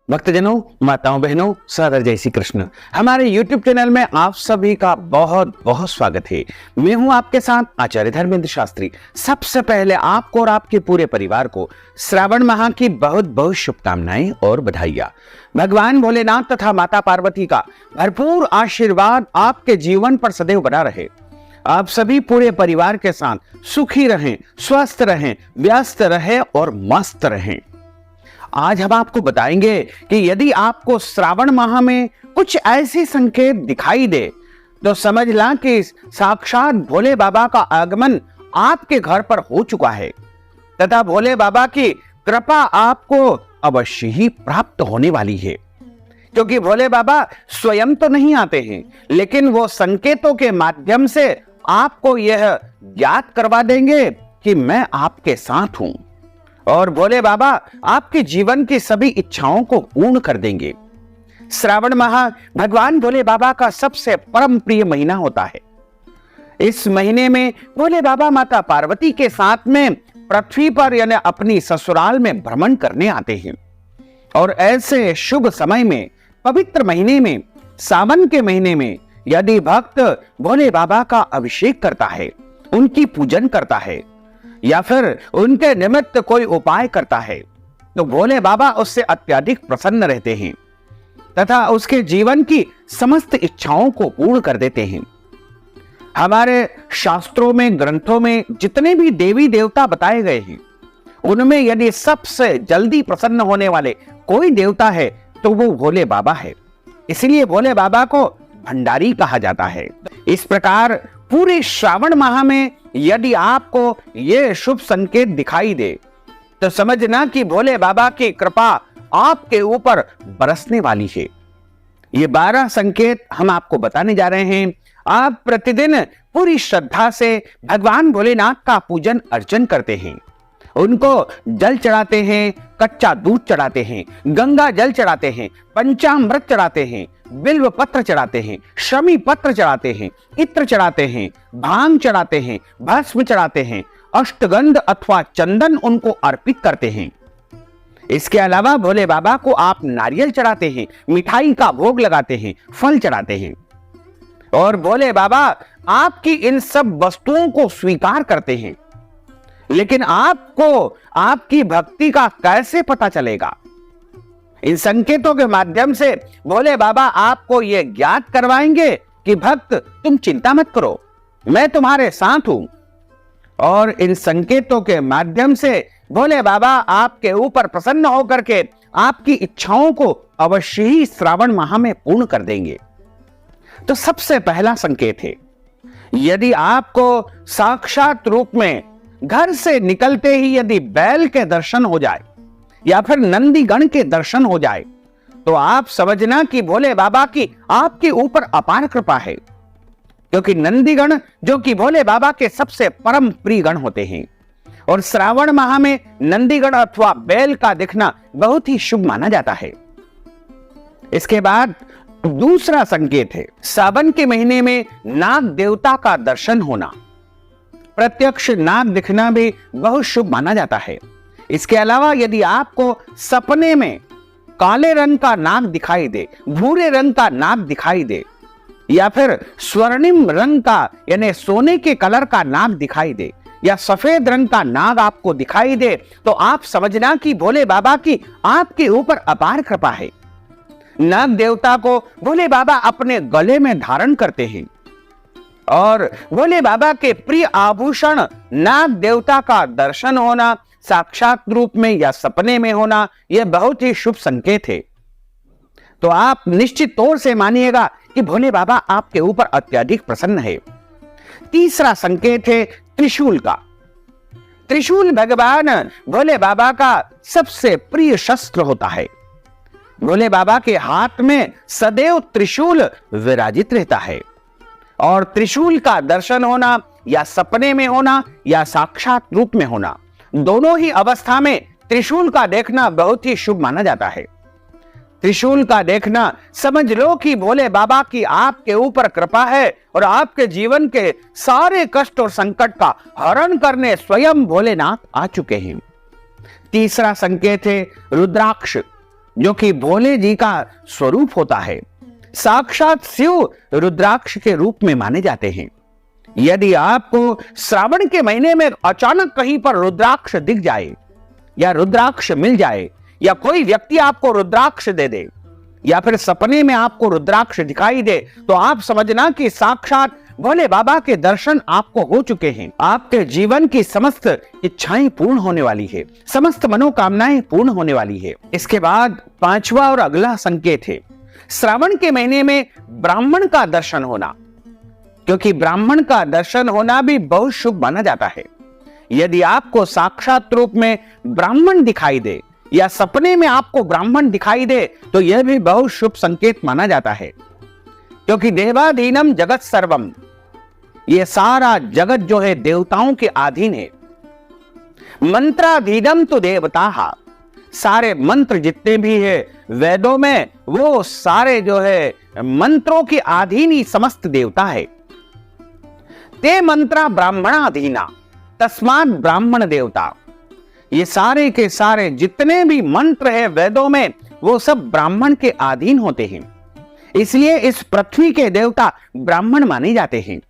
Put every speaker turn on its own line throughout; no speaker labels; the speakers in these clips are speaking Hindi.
भक्तजनों, माताओं, बहनों, सादर जय श्री कृष्ण। हमारे YouTube चैनल में आप सभी का बहुत बहुत स्वागत है। मैं हूं आपके साथ आचार्य धर्मेंद्र शास्त्री। सबसे पहले आपको और आपके पूरे परिवार को श्रावण माह की बहुत बहुत शुभकामनाएं और बधाइयां। भगवान भोलेनाथ तथा माता पार्वती का भरपूर आशीर्वाद आपके जीवन पर सदैव बना रहे। आप सभी पूरे परिवार के साथ सुखी रहें, स्वस्थ रहें, व्यस्त रहें और मस्त रहें। आज हम आपको बताएंगे कि यदि आपको श्रावण माह में कुछ ऐसे संकेत दिखाई दे तो समझ ला कि साक्षात भोले बाबा का आगमन आपके घर पर हो चुका है तथा भोले बाबा की कृपा आपको अवश्य ही प्राप्त होने वाली है। क्योंकि भोले बाबा स्वयं तो नहीं आते हैं, लेकिन वो संकेतों के माध्यम से आपको यह ज्ञात करवा देंगे कि मैं आपके साथ हूं और भोले बाबा आपके जीवन की सभी इच्छाओं को पूर्ण कर देंगे। श्रावण माह भगवान भोले बाबा का सबसे परम प्रिय महीना होता है। इस महीने में भोले बाबा माता पार्वती के साथ में पृथ्वी पर यानी अपनी ससुराल में भ्रमण करने आते हैं। और ऐसे शुभ समय में, पवित्र महीने में, सावन के महीने में यदि भक्त भोले बाबा का अभिषेक करता है, उनकी पूजन करता है या फिर उनके निमित्त कोई उपाय करता है तो भोले बाबा उससे अत्यधिक प्रसन्न रहते हैं तथा उसके जीवन की समस्त इच्छाओं को पूर्ण कर देते हैं। हमारे शास्त्रों में, ग्रंथों में जितने भी देवी देवता बताए गए हैं, उनमें यदि सबसे जल्दी प्रसन्न होने वाले कोई देवता है तो वो भोले बाबा है। इसलिए भोले बाबा को भंडारी कहा जाता है। इस प्रकार पूरे श्रावण माह में यदि आपको ये शुभ संकेत दिखाई दे तो समझना कि भोले बाबा की कृपा आपके ऊपर बरसने वाली है। ये 12 संकेत हम आपको बताने जा रहे हैं। आप प्रतिदिन पूरी श्रद्धा से भगवान भोलेनाथ का पूजन अर्चन करते हैं, उनको जल चढ़ाते हैं, कच्चा दूध चढ़ाते हैं, गंगा जल चढ़ाते हैं, पंचामृत चढ़ाते हैं, बिल्व पत्र चढ़ाते हैं, शमी पत्र चढ़ाते हैं, इत्र चढ़ाते हैं, भांग चढ़ाते हैं, भस्म चढ़ाते हैं, अष्टगंध अथवा चंदन उनको अर्पित करते हैं। इसके अलावा भोले बाबा को आप नारियल चढ़ाते हैं, मिठाई का भोग लगाते हैं, फल चढ़ाते हैं। और भोले बाबा आपकी इन सब वस्तुओं को स्वीकार करते हैं। लेकिन आपको आपकी भक्ति का कैसे पता चलेगा? इन संकेतों के माध्यम से भोले बाबा आपको यह ज्ञात करवाएंगे कि भक्त तुम चिंता मत करो, मैं तुम्हारे साथ हूं। और इन संकेतों के माध्यम से भोले बाबा आपके ऊपर प्रसन्न होकर के आपकी इच्छाओं को अवश्य ही श्रावण माह में पूर्ण कर देंगे। तो सबसे पहला संकेत है, यदि आपको साक्षात रूप में घर से निकलते ही यदि बैल के दर्शन हो जाए या फिर नंदीगण के दर्शन हो जाए तो आप समझना कि भोले बाबा की आपके ऊपर अपार कृपा है। क्योंकि नंदीगण जो कि भोले बाबा के सबसे परम प्रिय गण होते हैं और श्रावण माह में नंदीगण अथवा बैल का दिखना बहुत ही शुभ माना जाता है। इसके बाद दूसरा संकेत है, सावन के महीने में नाग देवता का दर्शन होना। प्रत्यक्ष नाग दिखना भी बहुत शुभ माना जाता है। इसके अलावा यदि आपको सपने में काले रंग का नाग दिखाई दे, भूरे रंग का नाग दिखाई दे या फिर स्वर्णिम रंग का यानी सोने के कलर का नाग दिखाई दे या सफेद रंग का नाग आपको दिखाई दे तो आप समझना कि भोले बाबा की आपके ऊपर अपार कृपा है। नाग देवता को भोले बाबा अपने गले में धारण करते हैं और भोले बाबा के प्रिय आभूषण नाग देवता का दर्शन होना, साक्षात रूप में या सपने में होना, यह बहुत ही शुभ संकेत है। तो आप निश्चित तौर से मानिएगा कि भोले बाबा आपके ऊपर अत्यधिक प्रसन्न है। तीसरा संकेत है त्रिशूल का। त्रिशूल भगवान भोले बाबा का सबसे प्रिय शस्त्र होता है। भोले बाबा के हाथ में सदैव त्रिशूल विराजित रहता है और त्रिशूल का दर्शन होना या सपने में होना या साक्षात रूप में होना, दोनों ही अवस्था में त्रिशूल का देखना बहुत ही शुभ माना जाता है। त्रिशूल का देखना समझ लो कि भोले बाबा की आपके ऊपर कृपा है और आपके जीवन के सारे कष्ट और संकट का हरण करने स्वयं भोलेनाथ आ चुके हैं। तीसरा संकेत है रुद्राक्ष। जो कि भोले जी का स्वरूप होता है, साक्षात शिव रुद्राक्ष के रूप में माने जाते हैं। यदि आपको श्रावण के महीने में अचानक कहीं पर रुद्राक्ष दिख जाए या रुद्राक्ष मिल जाए या कोई व्यक्ति आपको रुद्राक्ष दे दे या फिर सपने में आपको रुद्राक्ष दिखाई दे, तो आप समझना कि साक्षात भोले बाबा के दर्शन आपको हो चुके हैं। आपके जीवन की समस्त इच्छाएं पूर्ण होने वाली है, समस्त मनोकामनाएं पूर्ण होने वाली है। इसके बाद पांचवा और अगला संकेत है श्रावण के महीने में ब्राह्मण का दर्शन होना, क्योंकि ब्राह्मण का दर्शन होना भी बहुत शुभ माना जाता है। यदि आपको साक्षात रूप में ब्राह्मण दिखाई दे या सपने में आपको ब्राह्मण दिखाई दे, तो यह भी बहुत शुभ संकेत माना जाता है, क्योंकि देवाधीनम जगत सर्वम, यह सारा जगत जो है देवताओं के अधीन है। मंत्राधीनम तो देवता, सारे मंत्र जितने भी है वेदों में, वो सारे जो है मंत्रों के अधीन ही समस्त देवता है। ते मंत्रा ब्राह्मणाधीना तस्मात् ब्राह्मण देवता, ये सारे के सारे जितने भी मंत्र है वेदों में, वो सब ब्राह्मण के अधीन होते हैं। इसलिए इस पृथ्वी के देवता ब्राह्मण माने जाते हैं,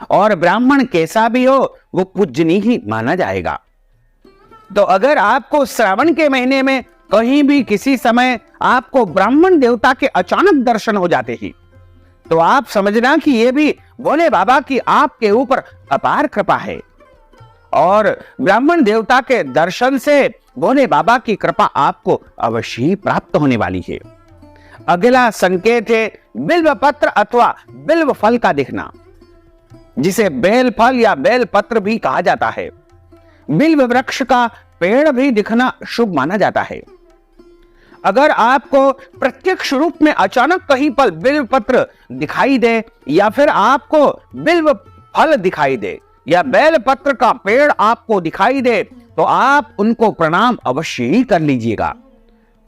और ब्राह्मण कैसा भी हो वो पूजनीय ही माना जाएगा। तो अगर आपको श्रावण के महीने में कहीं भी किसी समय आपको ब्राह्मण देवता के अचानक दर्शन हो जाते हैं, तो आप समझना कि यह भी भोले बाबा की आपके ऊपर अपार कृपा है, और ब्राह्मण देवता के दर्शन से भोले बाबा की कृपा आपको अवश्य ही प्राप्त होने वाली है। अगला संकेत है बिल्व पत्र अथवा बिल्व फल का दिखना, जिसे बेल फल या बेल पत्र भी कहा जाता है। बिल्व वृक्ष का पेड़ भी दिखना शुभ माना जाता है। अगर आपको प्रत्यक्ष रूप में अचानक कहीं पर बिल्व पत्र दिखाई दे या फिर आपको बिल्व फल दिखाई दे या बेल पत्र का पेड़ आपको दिखाई दे, तो आप उनको प्रणाम अवश्य ही कर लीजिएगा,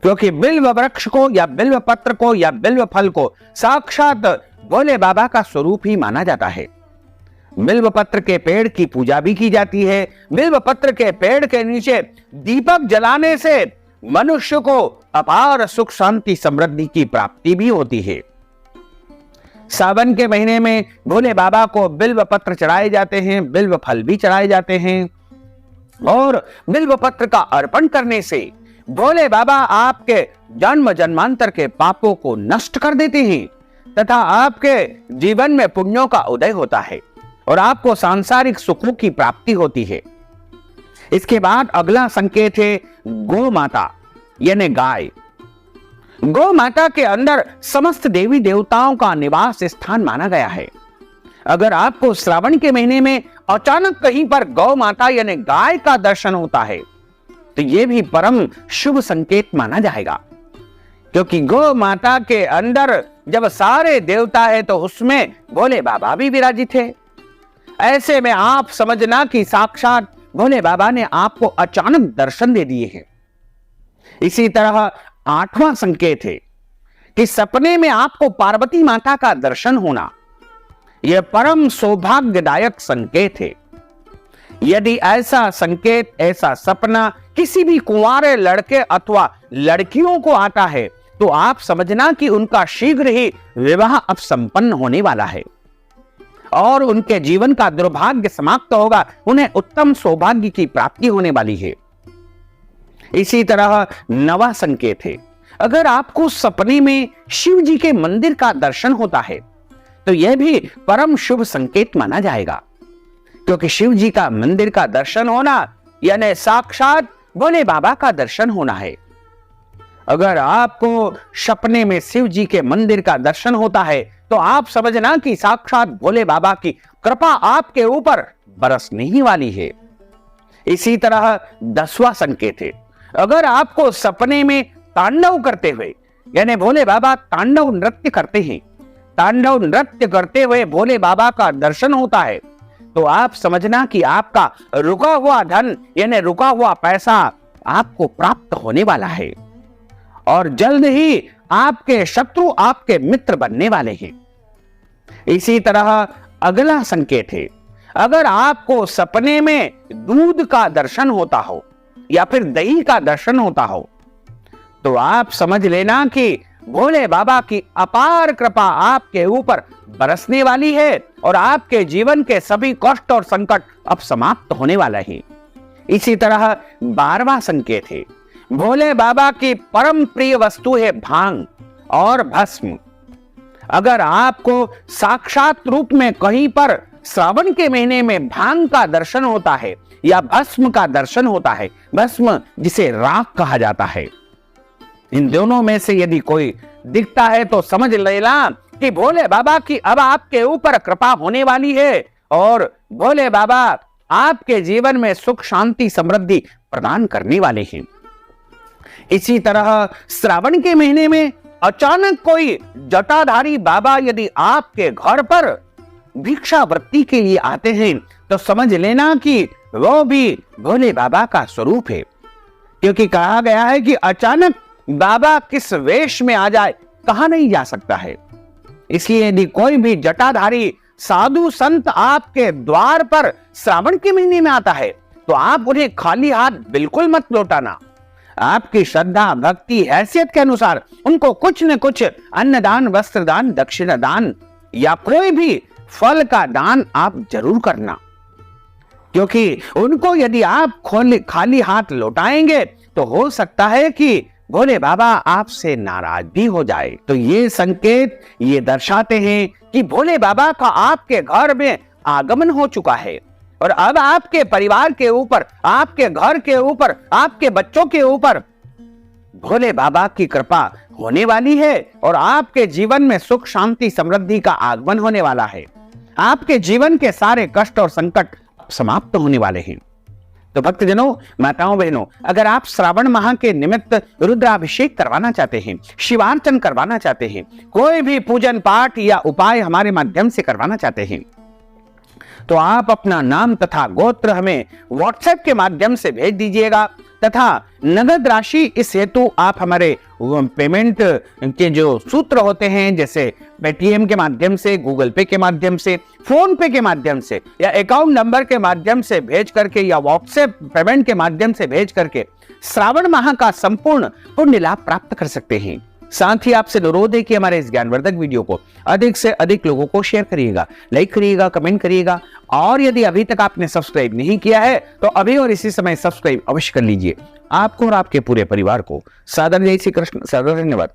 क्योंकि बिल्व वृक्ष को या बिल्व पत्र को या बिल्व फल को साक्षात भोले बाबा का स्वरूप ही माना जाता है। बिल्व पत्र के पेड़ की पूजा भी की जाती है। बिल्व पत्र के पेड़ के नीचे दीपक जलाने से मनुष्य को अपार सुख शांति समृद्धि की प्राप्ति भी होती है। सावन के महीने में भोले बाबा को बिल्व पत्र चढ़ाए जाते हैं, बिल्व फल भी चढ़ाए जाते हैं, और बिल्व पत्र का अर्पण करने से भोले बाबा आपके जन्म जन्मांतर के पापों को नष्ट कर देते हैं तथा आपके जीवन में पुण्यों का उदय होता है और आपको सांसारिक सुखों की प्राप्ति होती है। इसके बाद अगला संकेत है गौ माता यानी गाय। गौ माता के अंदर समस्त देवी देवताओं का निवास स्थान माना गया है। अगर आपको श्रावण के महीने में अचानक कहीं पर गौ माता यानी गाय का दर्शन होता है, तो यह भी परम शुभ संकेत माना जाएगा, क्योंकि गौ माता के अंदर जब सारे देवता है तो उसमें भोले बाबा भी विराजित है। ऐसे में आप समझना कि साक्षात भोले बाबा ने आपको अचानक दर्शन दे दिए हैं। इसी तरह आठवां संकेत है कि सपने में आपको पार्वती माता का दर्शन होना, यह परम सौभाग्यदायक संकेत है। यदि ऐसा संकेत, ऐसा सपना किसी भी कुंवारे लड़के अथवा लड़कियों को आता है, तो आप समझना कि उनका शीघ्र ही विवाह अब संपन्न होने वाला है और उनके जीवन का दुर्भाग्य समाप्त होगा, उन्हें उत्तम सौभाग्य की प्राप्ति होने वाली है। इसी तरह नवा संकेत है, अगर आपको सपने में शिव जी के मंदिर का दर्शन होता है, तो यह भी परम शुभ संकेत माना जाएगा, क्योंकि शिव जी का मंदिर का दर्शन होना यानी साक्षात भोले बाबा का दर्शन होना है। अगर आपको सपने में शिव जी के मंदिर का दर्शन होता है, तो आप समझना कि साक्षात भोले बाबा की कृपा आपके ऊपर बरसने ही वाली है। इसी तरह 10वां संकेत है, अगर आपको सपने में तांडव करते हुए यानी भोले बाबा तांडव नृत्य करते हैं, तांडव नृत्य करते हुए भोले बाबा का दर्शन होता है, तो आप समझना कि आपका रुका हुआ धन यानी रुका हुआ पैसा आपको प्राप्त होने वाला है और जल्द ही आपके शत्रु आपके मित्र बनने वाले हैं। इसी तरह अगला संकेत है, अगर आपको सपने में दूध का दर्शन होता हो या फिर दही का दर्शन होता हो, तो आप समझ लेना कि भोले बाबा की अपार कृपा आपके ऊपर बरसने वाली है और आपके जीवन के सभी कष्ट और संकट अब समाप्त होने वाला है। इसी तरह 12वां संकेत है, भोले बाबा की परम प्रिय वस्तु है भांग और भस्म। अगर आपको साक्षात रूप में कहीं पर श्रावण के महीने में भांग का दर्शन होता है या भस्म का दर्शन होता है, भस्म जिसे राख कहा जाता है, इन दोनों में से यदि कोई दिखता है तो समझ लेना कि भोले बाबा की अब आपके ऊपर कृपा होने वाली है और भोले बाबा आपके जीवन में सुख शांति समृद्धि प्रदान करने वाले हैं। इसी तरह श्रावण के महीने में अचानक कोई जटाधारी बाबा यदि आपके घर पर भिक्षावृत्ति के लिए आते हैं तो समझ लेना कि वो भी भोले बाबा का स्वरूप है, क्योंकि कहा गया है कि अचानक बाबा किस वेश में आ जाए कहा नहीं जा सकता है। इसलिए यदि कोई भी जटाधारी साधु संत आपके द्वार पर श्रावण के महीने में आता है तो आप उन्हें खाली हाथ बिल्कुल मत लौटाना। आपकी श्रद्धा भक्ति हैसियत के अनुसार उनको कुछ न कुछ अन्नदान, वस्त्रदान, दक्षिणा दान या कोई भी फल का दान आप जरूर करना, क्योंकि उनको यदि आप खाली हाथ लौटाएंगे तो हो सकता है कि भोले बाबा आपसे नाराज भी हो जाए। तो ये संकेत ये दर्शाते हैं कि भोले बाबा का आपके घर में आगमन हो चुका है और अब आपके परिवार के ऊपर, आपके घर के ऊपर, आपके बच्चों के ऊपर भोले बाबा की कृपा होने वाली है और आपके जीवन में सुख शांति समृद्धि का आगमन होने वाला है। आपके जीवन के सारे कष्ट और संकट समाप्त होने वाले हैं। तो भक्तजनों, माताओं, बहनों, अगर आप श्रावण माह के निमित्त रुद्राभिषेक करवाना चाहते हैं, शिवार्चन करवाना चाहते हैं, कोई भी पूजन पाठ या उपाय हमारे माध्यम से करवाना चाहते हैं, तो आप अपना नाम तथा गोत्र हमें व्हाट्सएप के माध्यम से भेज दीजिएगा तथा नगद राशि इस हेतु आप हमारे पेमेंट के जो सूत्र होते हैं, जैसे पेटीएम के माध्यम से, गूगल पे के माध्यम से, फोन पे के माध्यम से या अकाउंट नंबर के माध्यम से भेज करके या व्हाट्सएप पेमेंट के माध्यम से भेज करके श्रावण माह का संपूर्ण पुण्य लाभ प्राप्त कर सकते हैं। साथ ही आपसे अनुरोध है कि हमारे इस ज्ञानवर्धक वीडियो को अधिक से अधिक लोगों को शेयर करिएगा, लाइक करिएगा, कमेंट करिएगा और यदि अभी तक आपने सब्सक्राइब नहीं किया है तो अभी और इसी समय सब्सक्राइब अवश्य कर लीजिए। आपको और आपके पूरे परिवार को सादर जय श्री कृष्ण, सादर धन्यवाद।